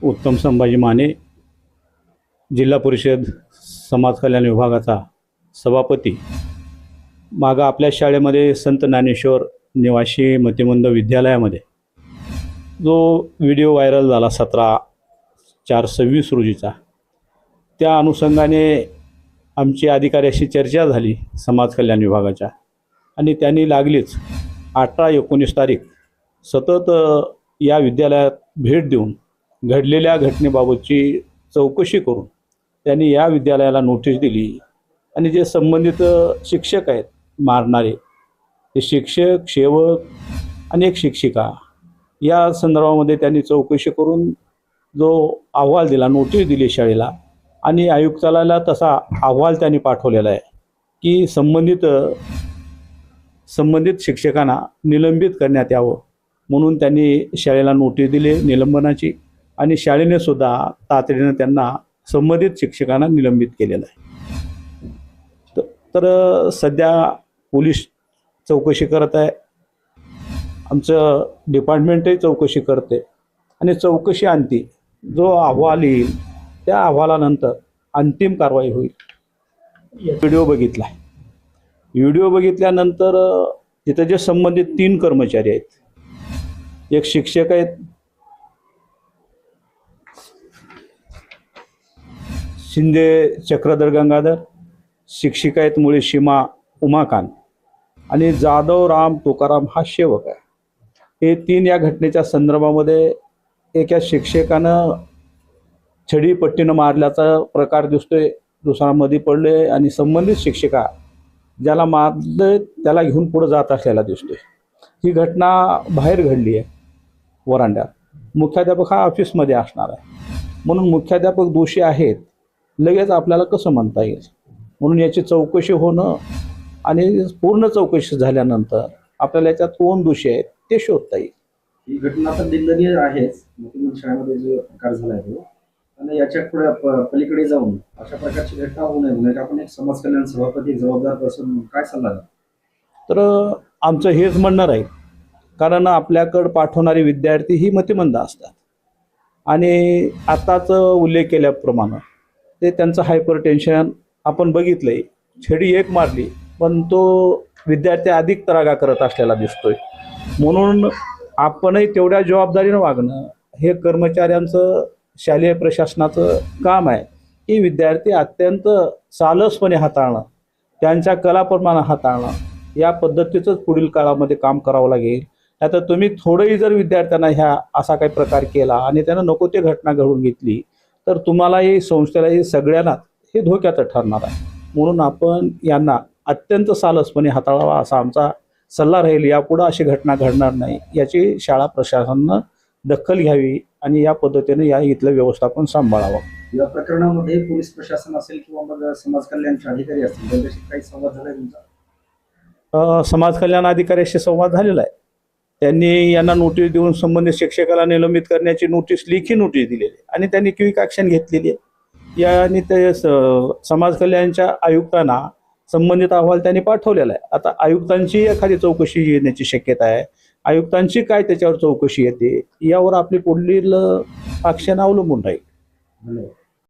उत्तम संभाजी माने, जिल्हा परिषद समाज कल्याण विभागाचा सभापती। मागं आपल्या शाळेमध्ये संत ज्ञानेश्वर निवासी मतिमंद विद्यालयामध्ये जो व्हिडिओ व्हायरल झाला 17/4/26 रोजीचा, त्या अनुषंगाने आमची अधिकाऱ्याशी चर्चा झाली समाज कल्याण विभागाच्या, आणि त्यांनी लागलीच 18-19 तारीख सतत या विद्यालयात भेट देऊन घडलेल्या घटनेबाबतची चौकशी करून त्यांनी या विद्यालयाला नोटीस दिली। आणि जे संबंधित शिक्षक आहेत मारणारे, ते शिक्षक, सेवक आणि एक शिक्षिका, या संदर्भामध्ये त्यांनी चौकशी करून जो अहवाल दिला, नोटीस दिली शाळेला, आणि आयुक्तालयाला तसा अहवाल त्यांनी पाठवलेला आहे की संबंधित शिक्षकांना निलंबित करण्यात यावं, म्हणून त्यांनी शाळेला नोटीस दिली निलंबनाची, आणि शाळेने सुद्धा तातडीनं त्यांना संबंधित शिक्षकांना निलंबित केलेलं आहे। तर सध्या पोलीस चौकशी करत आहे, आमचं डिपार्टमेंटही चौकशी करते, आणि चौकशी अंती जो अहवाल येईल त्या अहवालानंतर अंतिम कारवाई होईल। व्हिडिओ बघितल्यानंतर तिथं जे संबंधित 3 कर्मचारी आहेत, एक शिक्षक आहेत, शिंदे चक्रधर गंगाधर, शिक्षिका आहेत मुळे सीमा उमाकांत, आणि जाधव राम तुकाराम हा सेवक आहे। हे 3 या घटनेच्या संदर्भामध्ये एका शिक्षकानं छडीपट्टीनं मारल्याचा प्रकार दिसतोय, दुसरा मध्ये पडले, आणि संबंधित शिक्षिका ज्याला मारले त्याला घेऊन पुढे जात असलेला दिसतोय। ही घटना बाहेर घडली आहे वरांड्यात, मुख्याध्यापक हा ऑफिसमध्ये असणार आहे, म्हणून मुख्याध्यापक दोषी आहेत लगेच आपल्याला कसं म्हणता येईल, म्हणून याची चौकशी होणं, आणि पूर्ण चौकशी झाल्यानंतर आपल्याला याच्यात कोण दोषी आहेत ते शोधता येईल। ही घटना तर निंदनीय आहेच, शाळेमध्ये जो प्रकार झाला आहे तो, आणि याच्या पुढे पलीकडे जाऊन अशा प्रकारची घटना होऊ नये म्हणजे आपण एक समाज कल्याण सभापती जबाबदार असून काय सल्ला द्याल? तर आमचं हेच म्हणणं राहील, कारण आपल्याकडं पाठवणारे विद्यार्थी ही मतिमंद असतात, आणि आताच उल्लेख केल्याप्रमाणे ते त्यांचं हायपर टेन्शन आपण बघितलंय, छडी एक मारली पण तो विद्यार्थी अधिक त्रागा करत असलेला दिसतोय, म्हणून आपणही तेवढ्या जबाबदारीनं वागणं हे कर्मचाऱ्यांचं, शालेय प्रशासनाचं काम आहे की विद्यार्थी अत्यंत सालसपणे हाताळणं, त्यांच्या कलाप्रमाणे हाताळणं, या पद्धतीचंच पुढील काळामध्ये काम करावं लागेल। आता तुम्ही थोडंही जर विद्यार्थ्यांना ह्या असा काही प्रकार केला आणि त्यानं नको ते घटना घडून घेतली तर तुम्हालाही, संस्थेलाही, सगळ्यांना हे धोक्याचं ठरणार आहे, म्हणून आपण यांना अत्यंत सालसपणे हाताळावा असा आमचा सल्ला राहील। यापुढे अशी घटना घडणार नाही याची शाळा प्रशासनानं दखल घ्यावी, आणि या पद्धतीने या इथलं व्यवस्थापन सांभाळावं। या प्रकरणामध्ये पोलीस प्रशासन असेल किंवा मग समाज कल्याणचे अधिकारी असतील त्यांच्याशी काही संवाद झालाय तुमचा? समाज कल्याण अधिकाऱ्याशी संवाद झालेला आहे, त्यांनी यांना नोटीस देऊन संबंधित शिक्षकाला निलंबित करण्याची नोटीस, लेखी नोटीस दिलेली आहे, आणि त्यांनी क्विक ॲक्शन घेतलेली आहे। याने ते समाज कल्याणच्या आयुक्तांना संबंधित अहवाल त्यांनी पाठवलेला आहे। आता आयुक्तांची एखादी चौकशी येण्याची शक्यता आहे, आयुक्तांची काय त्याच्यावर चौकशी येते यावर आपली पुढील ॲक्शन अवलंबून राहील। धन्यवाद।